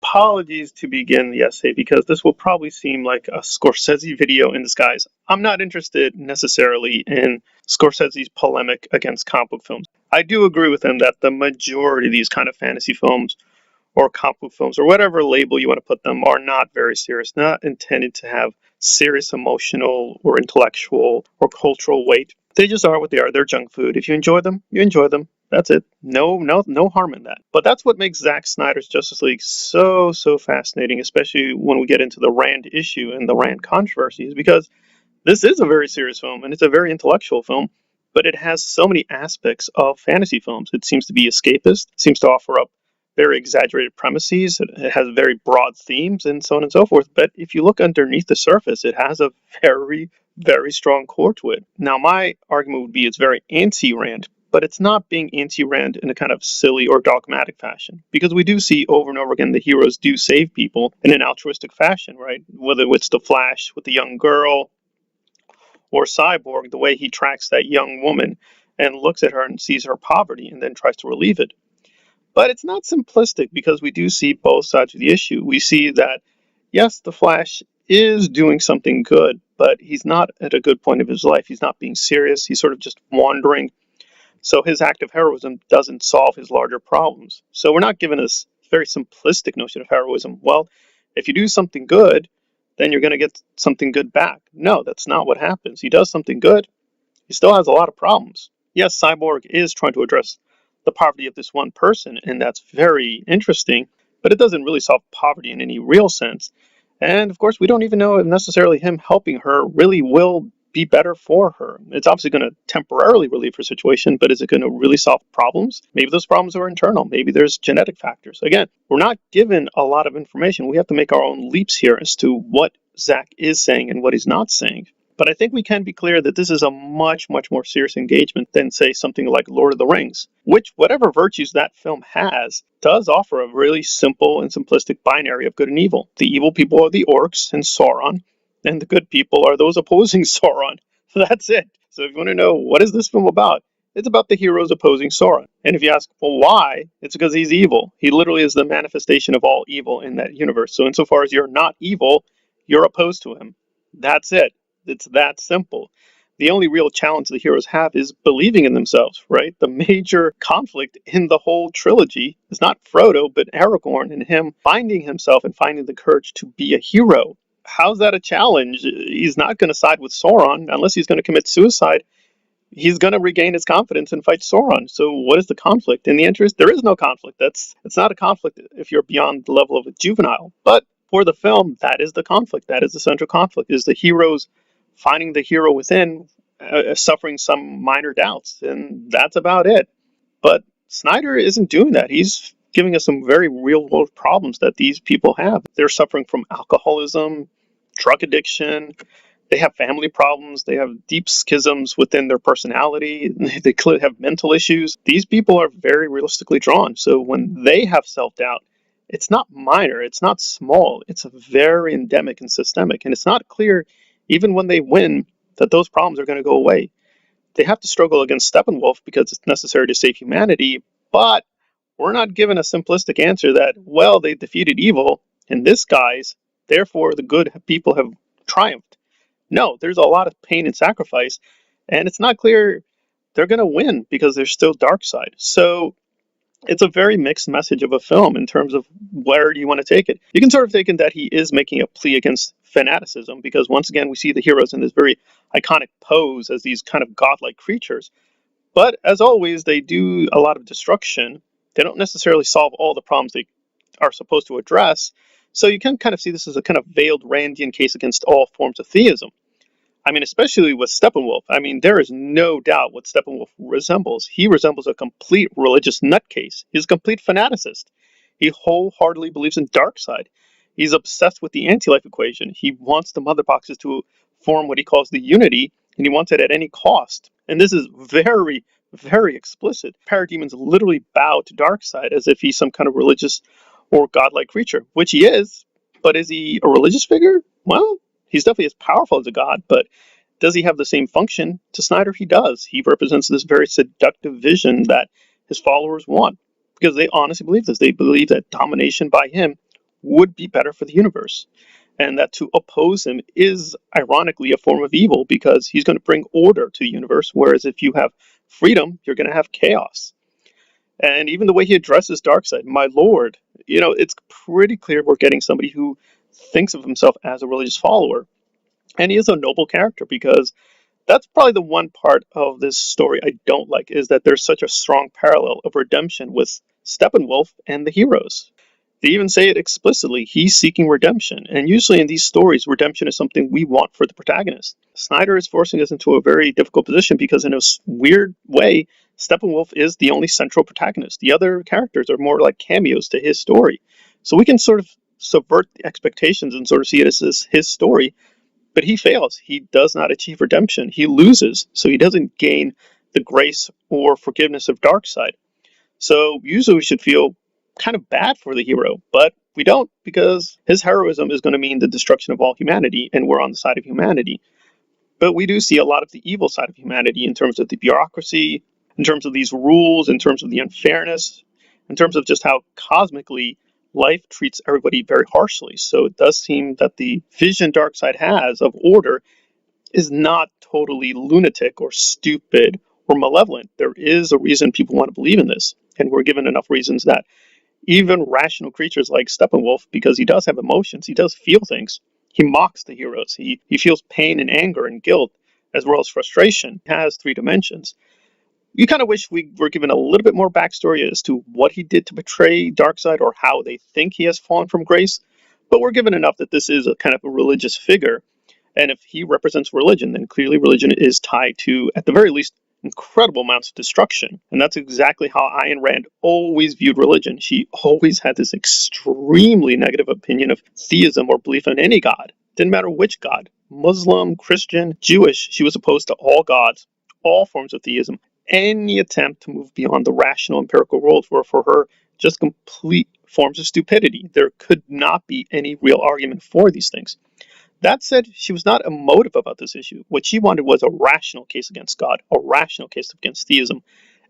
Apologies to begin the essay because this will probably seem like a Scorsese video in disguise. I'm not interested necessarily in Scorsese's polemic against comic book films. I do agree with him that the majority of these kind of fantasy films or comic book films or whatever label you want to put them are not very serious, not intended to have serious emotional or intellectual or cultural weight. They just are what they are. They're junk food. If you enjoy them, you enjoy them. That's it. No harm in that. But that's what makes Zack Snyder's Justice League so fascinating, especially when we get into the Rand issue and the Rand controversies, because this is a very serious film and it's a very intellectual film, but it has so many aspects of fantasy films. It seems to be escapist, seems to offer up very exaggerated premises, it has very broad themes, and so on and so forth. But if you look underneath the surface, it has a very strong core to it. Now, my argument would be it's very anti-Rand, but it's not being anti-Rand in a kind of silly or dogmatic fashion, because we do see over and over again the heroes do save people in an altruistic fashion, right? Whether it's the Flash with the young girl or Cyborg, the way he tracks that young woman and looks at her and sees her poverty and then tries to relieve it. But it's not simplistic because we do see both sides of the issue. We see that, yes, the Flash is doing something good, but he's not at a good point of his life. He's not being serious. He's sort of just wandering. So his act of heroism doesn't solve his larger problems. So we're not given this very simplistic notion of heroism. Well, if you do something good, then you're going to get something good back. No, that's not what happens. He does something good. He still has a lot of problems. Yes, Cyborg is trying to address the poverty of this one person, and that's very interesting, but it doesn't really solve poverty in any real sense. And of course, we don't even know if necessarily him helping her really will be better for her. It's obviously going to temporarily relieve her situation, but is it going to really solve problems? Maybe those problems are internal. Maybe there's genetic factors. Again, we're not given a lot of information. We have to make our own leaps here as to what Zack is saying and what he's not saying. But I think we can be clear that this is a much more serious engagement than, say, something like Lord of the Rings, which, whatever virtues that film has, does offer a really simple and simplistic binary of good and evil. The evil people are the orcs and Sauron, and the good people are those opposing Sauron. That's it. So if you want to know what is this film about, it's about the heroes opposing Sauron. And if you ask, well, why? It's because he's evil. He literally is the manifestation of all evil in that universe. So insofar as you're not evil, you're opposed to him. That's it. It's that simple. The only real challenge the heroes have is believing in themselves, right? The major conflict in the whole trilogy is not Frodo, but Aragorn and him finding himself and finding the courage to be a hero. How's that a challenge? He's not going to side with Sauron unless he's going to commit suicide. He's going to regain his confidence and fight Sauron. So what is the conflict? In the interest, there is no conflict. It's not a conflict if you're beyond the level of a juvenile. But for the film, that is the conflict. That is the central conflict, is the heroes finding the hero within, suffering some minor doubts, and that's about it. But Snyder isn't doing that. He's giving us some very real world problems that these people have. They're suffering from alcoholism, drug addiction, they have family problems, they have deep schisms within their personality, they clearly have mental issues. These people are very realistically drawn. So when they have self-doubt, it's not minor, it's not small, it's very endemic and systemic, and it's not clear even when they win, that those problems are going to go away. They have to struggle against Steppenwolf because it's necessary to save humanity, but we're not given a simplistic answer that, well, they defeated evil in this guise, therefore the good people have triumphed. No, there's a lot of pain and sacrifice, and it's not clear they're going to win because there's still dark side. So it's a very mixed message of a film in terms of where do you want to take it. You can sort of take in that he is making a plea against fanaticism, because once again we see the heroes in this very iconic pose as these kind of godlike creatures. But as always, they do a lot of destruction. They don't necessarily solve all the problems they are supposed to address. So you can kind of see this as a kind of veiled Randian case against all forms of theism. I mean, especially with Steppenwolf. I mean, there is no doubt what Steppenwolf resembles. He resembles a complete religious nutcase. He's a complete fanaticist. He wholeheartedly believes in Darkseid. He's obsessed with the anti-life equation. He wants the mother boxes to form what he calls the unity, and he wants it at any cost. And this is very explicit. Parademons literally bow to Darkseid as if he's some kind of religious or godlike creature, which he is. But is he a religious figure? Well, he's definitely as powerful as a god, but does he have the same function? To Snyder, he does. He represents this very seductive vision that his followers want, because they honestly believe this. They believe that domination by him would be better for the universe. And that to oppose him is ironically a form of evil because he's going to bring order to the universe. Whereas if you have freedom, you're going to have chaos. And even the way he addresses Darkseid, my lord, it's pretty clear we're getting somebody who thinks of himself as a religious follower. And he is a noble character because that's probably the one part of this story I don't like, is that there's such a strong parallel of redemption with Steppenwolf and the heroes. They even say it explicitly, he's seeking redemption. And usually in these stories, redemption is something we want for the protagonist. Snyder is forcing us into a very difficult position because in a weird way, Steppenwolf is the only central protagonist. The other characters are more like cameos to his story. So we can sort of subvert the expectations and sort of see it as his story, but he fails. He does not achieve redemption. He loses, so he doesn't gain the grace or forgiveness of Darkseid. So usually we should feel kind of bad for the hero, but we don't, because his heroism is going to mean the destruction of all humanity, and we're on the side of humanity. But we do see a lot of the evil side of humanity in terms of the bureaucracy, in terms of these rules, in terms of the unfairness, in terms of just how cosmically life treats everybody very harshly. So it does seem that the vision Darkseid has of order is not totally lunatic or stupid or malevolent. There is a reason people want to believe in this, and we're given enough reasons that even rational creatures like Steppenwolf, because he does have emotions, he does feel things. He mocks the heroes. He feels pain and anger and guilt, as well as frustration. He has three dimensions. You kind of wish we were given a little bit more backstory as to what he did to betray Darkseid or how they think he has fallen from grace. But we're given enough that this is a kind of a religious figure. And if he represents religion, then clearly religion is tied to, at the very least, incredible amounts of destruction. And that's exactly how Ayn Rand always viewed religion. She always had this extremely negative opinion of theism or belief in any god. Didn't matter which god, Muslim, Christian, Jewish, she was opposed to all gods, all forms of theism. Any attempt to move beyond the rational empirical world were for her just complete forms of stupidity. There could not be any real argument for these things. That said, she was not emotive about this issue. What she wanted was a rational case against God, a rational case against theism.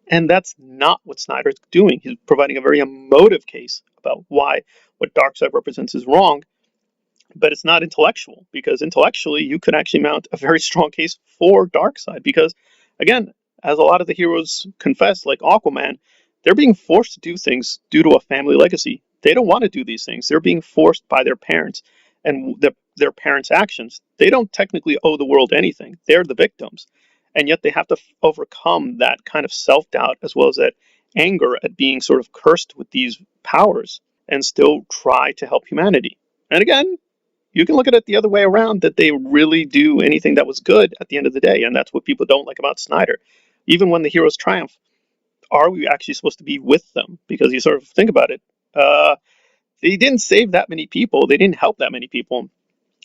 And that's not what Snyder's doing. He's providing a very emotive case about why what Darkseid represents is wrong, but it's not intellectual, because intellectually you could actually mount a very strong case for Darkseid. Because, again, as a lot of the heroes confess, like Aquaman, they're being forced to do things due to a family legacy. They don't want to do these things. They're being forced by their parents and their parents' actions. They don't technically owe the world anything. They're the victims. And yet they have to overcome that kind of self-doubt as well as that anger at being sort of cursed with these powers and still try to help humanity. And again, you can look at it the other way around, that they really do anything that was good at the end of the day. And that's what people don't like about Snyder. Even when the heroes triumph, are we actually supposed to be with them? Because you sort of think about it. They didn't save that many people. They didn't help that many people.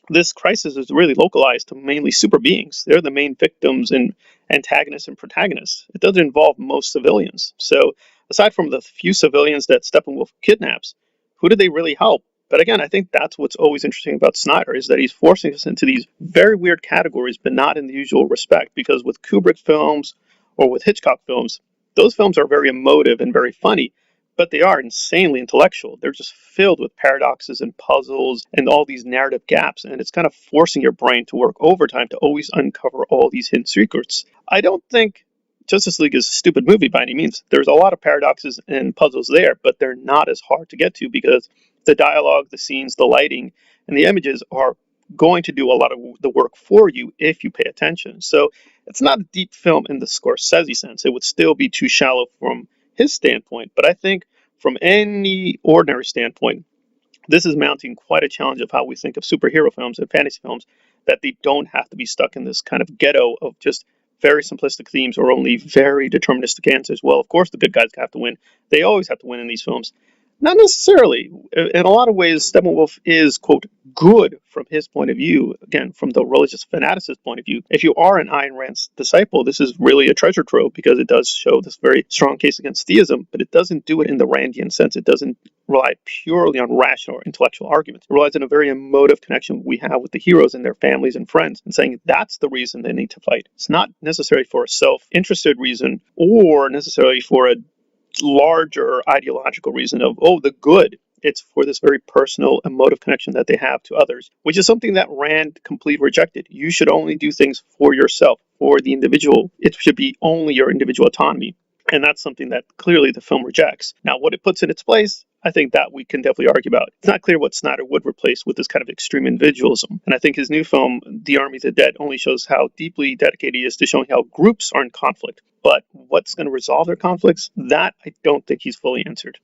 This crisis is really localized to mainly super beings. They're the main victims and antagonists and protagonists. It doesn't involve most civilians. So aside from the few civilians that Steppenwolf kidnaps, who did they really help? But again, I think that's what's always interesting about Snyder, is that he's forcing us into these very weird categories, but not in the usual respect. Because with Kubrick films or with Hitchcock films, those films are very emotive and very funny, but they are insanely intellectual. They're just filled with paradoxes and puzzles and all these narrative gaps, and it's kind of forcing your brain to work overtime to always uncover all these hidden secrets. I don't think Justice League is a stupid movie by any means. There's a lot of paradoxes and puzzles there, but they're not as hard to get to because the dialogue, the scenes, the lighting, and the images are going to do a lot of the work for you if you pay attention. So it's not a deep film in the Scorsese sense. It would still be too shallow from his standpoint, but I think from any ordinary standpoint, this is mounting quite a challenge of how we think of superhero films and fantasy films, that they don't have to be stuck in this kind of ghetto of just very simplistic themes or only very deterministic answers. Well, of course the good guys have to win. They always have to win in these films. Not necessarily. In a lot of ways, Steppenwolf is, quote, good from his point of view. Again, from the religious fanaticist point of view. If you are an Ayn Rand's disciple, this is really a treasure trove because it does show this very strong case against theism, but it doesn't do it in the Randian sense. It doesn't rely purely on rational or intellectual arguments. It relies on a very emotive connection we have with the heroes and their families and friends, and saying that's the reason they need to fight. It's not necessarily for a self-interested reason or necessarily for a larger ideological reason of, oh, the good It's for this very personal, emotive connection that they have to others, which is something that Rand completely rejected. You should only do things for yourself, for the individual. It should be only your individual autonomy. And that's something that clearly the film rejects. Now, what it puts in its place, I think that we can definitely argue about. It's not clear what Snyder would replace with this kind of extreme individualism. And I think his new film, The Army of the Dead, only shows how deeply dedicated he is to showing how groups are in conflict. But what's going to resolve their conflicts, that I don't think he's fully answered.